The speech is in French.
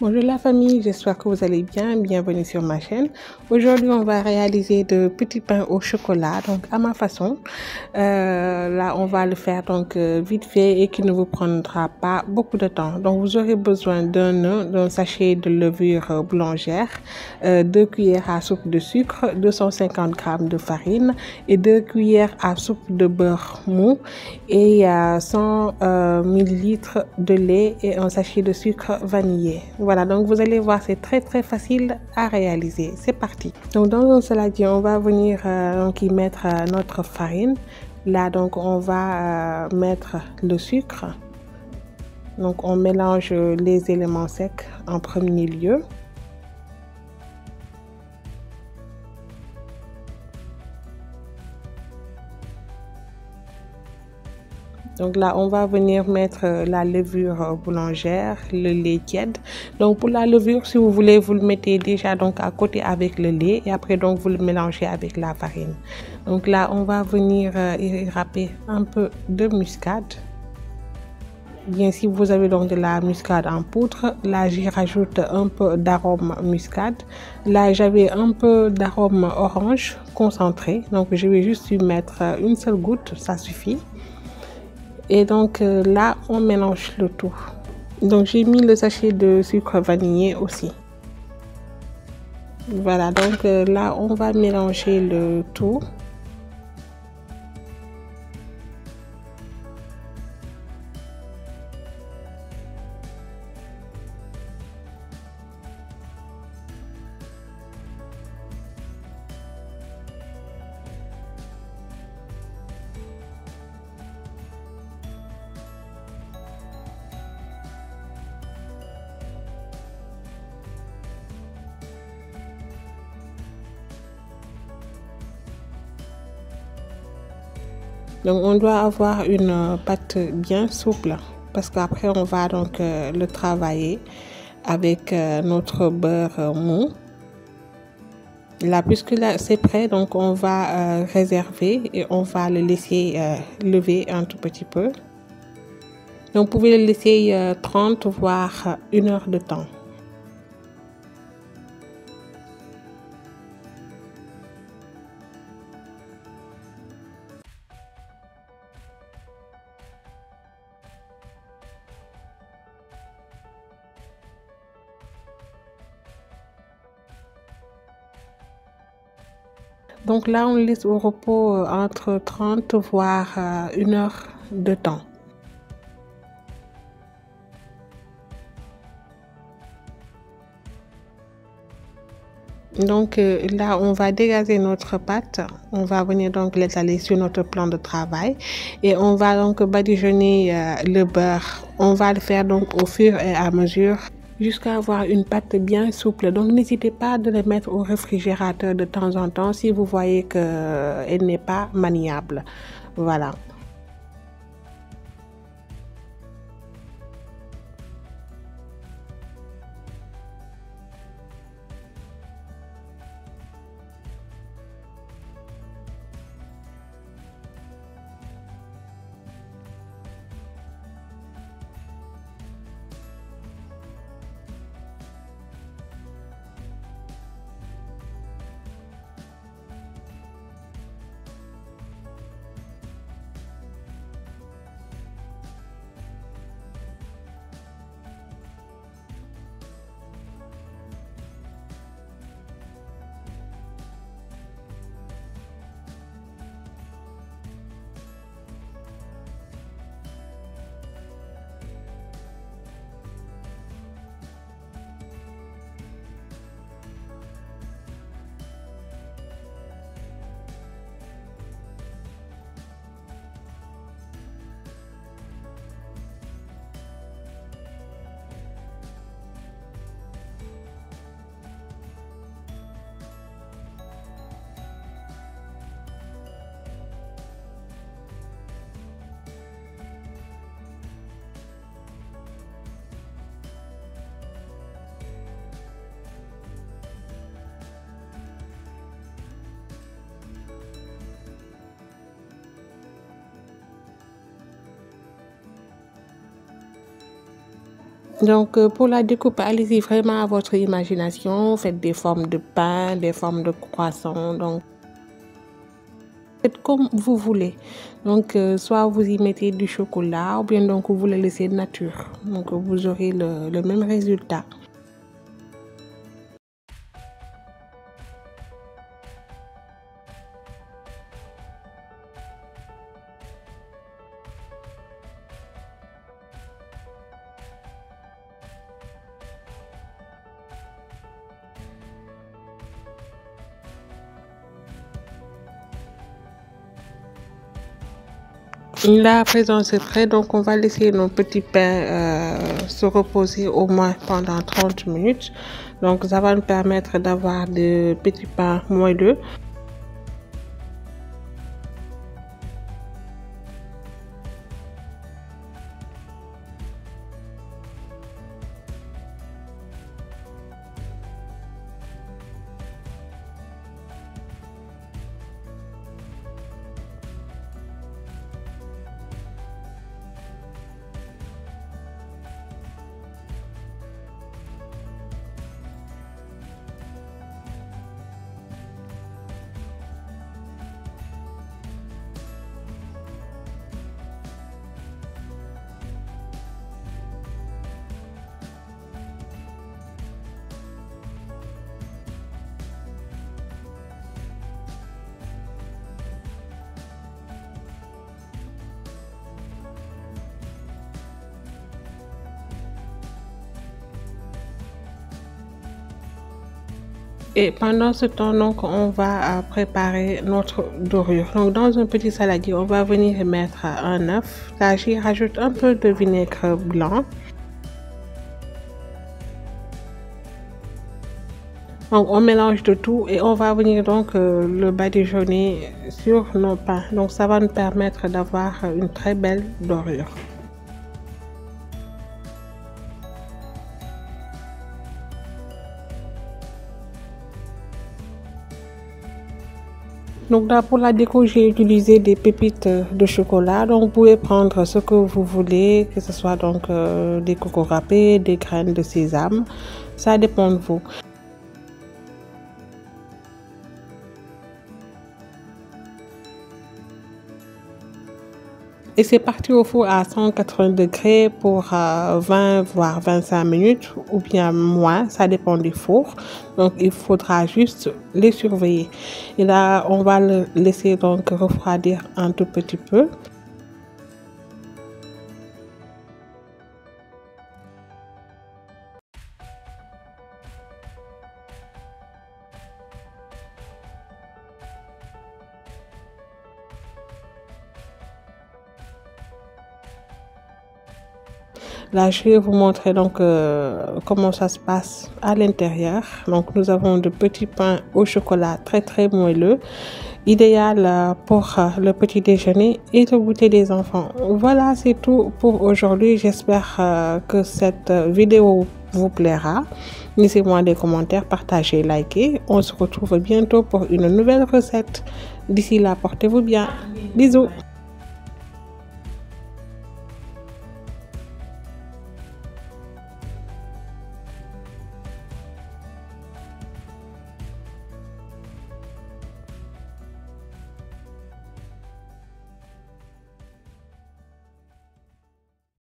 Bonjour la famille, j'espère que vous allez bien. Bienvenue sur ma chaîne. Aujourd'hui, on va réaliser de petits pains au chocolat, donc à ma façon. Là, on va le faire donc vite fait et qui ne vous prendra pas beaucoup de temps. Donc, vous aurez besoin d'un sachet de levure boulangère, 2 cuillères à soupe de sucre, 250 g de farine et 2 cuillères à soupe de beurre mou et 100 ml de lait et un sachet de sucre vanillé. Voilà, donc vous allez voir, c'est très facile à réaliser. C'est parti. Donc dans un saladier, on va venir y mettre notre farine. Là, donc on va mettre le sucre. Donc on mélange les éléments secs en premier lieu. Donc là, on va venir mettre la levure boulangère, le lait tiède. Donc pour la levure, si vous voulez, vous le mettez déjà donc à côté avec le lait et après donc vous le mélangez avec la farine. Donc là, on va venir y râper un peu de muscade. Bien, si vous avez donc de la muscade en poudre, là j'y rajoute un peu d'arôme muscade. Là j'avais un peu d'arôme orange concentré, donc je vais juste y mettre une seule goutte, ça suffit. Et donc là, on mélange le tout. Donc j'ai mis le sachet de sucre vanillé aussi. Voilà, donc là, on va mélanger le tout. Donc on doit avoir une pâte bien souple parce qu'après on va donc le travailler avec notre beurre mou. Là, puisque là c'est prêt, donc on va réserver et on va le laisser lever un tout petit peu. Donc vous pouvez le laisser 30 voire 1 heure de temps. Donc là, on laisse au repos entre 30 voire 1 heure de temps. Donc là, on va dégager notre pâte. On va venir donc l'étaler sur notre plan de travail et on va donc badigeonner le beurre. On va le faire donc au fur et à mesure jusqu'à avoir une pâte bien souple. Donc n'hésitez pas de le mettre au réfrigérateur de temps en temps si vous voyez qu'elle n'est pas maniable. Voilà. Donc, pour la découpe, allez-y vraiment à votre imagination. Faites des formes de pain, des formes de croissant. Donc, faites comme vous voulez. Donc, soit vous y mettez du chocolat ou bien donc vous le laissez nature. Donc, vous aurez le même résultat. Là, à présent, c'est prêt. Donc, on va laisser nos petits pains se reposer au moins pendant 30 minutes. Donc, ça va nous permettre d'avoir de petits pains moelleux. Et pendant ce temps, donc, on va préparer notre dorure. Donc, dans un petit saladier, on va venir mettre un œuf. Là, j'y rajoute un peu de vinaigre blanc. Donc, on mélange de tout et on va venir donc le badigeonner sur nos pains. Donc, ça va nous permettre d'avoir une très belle dorure. Donc là, pour la déco, j'ai utilisé des pépites de chocolat. Donc, vous pouvez prendre ce que vous voulez, que ce soit donc des cocos râpés, des graines de sésame. Ça dépend de vous. Et c'est parti au four à 180 degrés pour 20 voire 25 minutes ou bien moins, ça dépend du four. Donc il faudra juste les surveiller. Et là, on va le laisser donc refroidir un tout petit peu. Là, je vais vous montrer donc comment ça se passe à l'intérieur. Donc, nous avons de petits pains au chocolat très moelleux, idéal pour le petit déjeuner et le goûter des enfants. Voilà, c'est tout pour aujourd'hui. J'espère que cette vidéo vous plaira. Laissez-moi des commentaires, partagez, likez. On se retrouve bientôt pour une nouvelle recette. D'ici là, portez-vous bien. Bisous.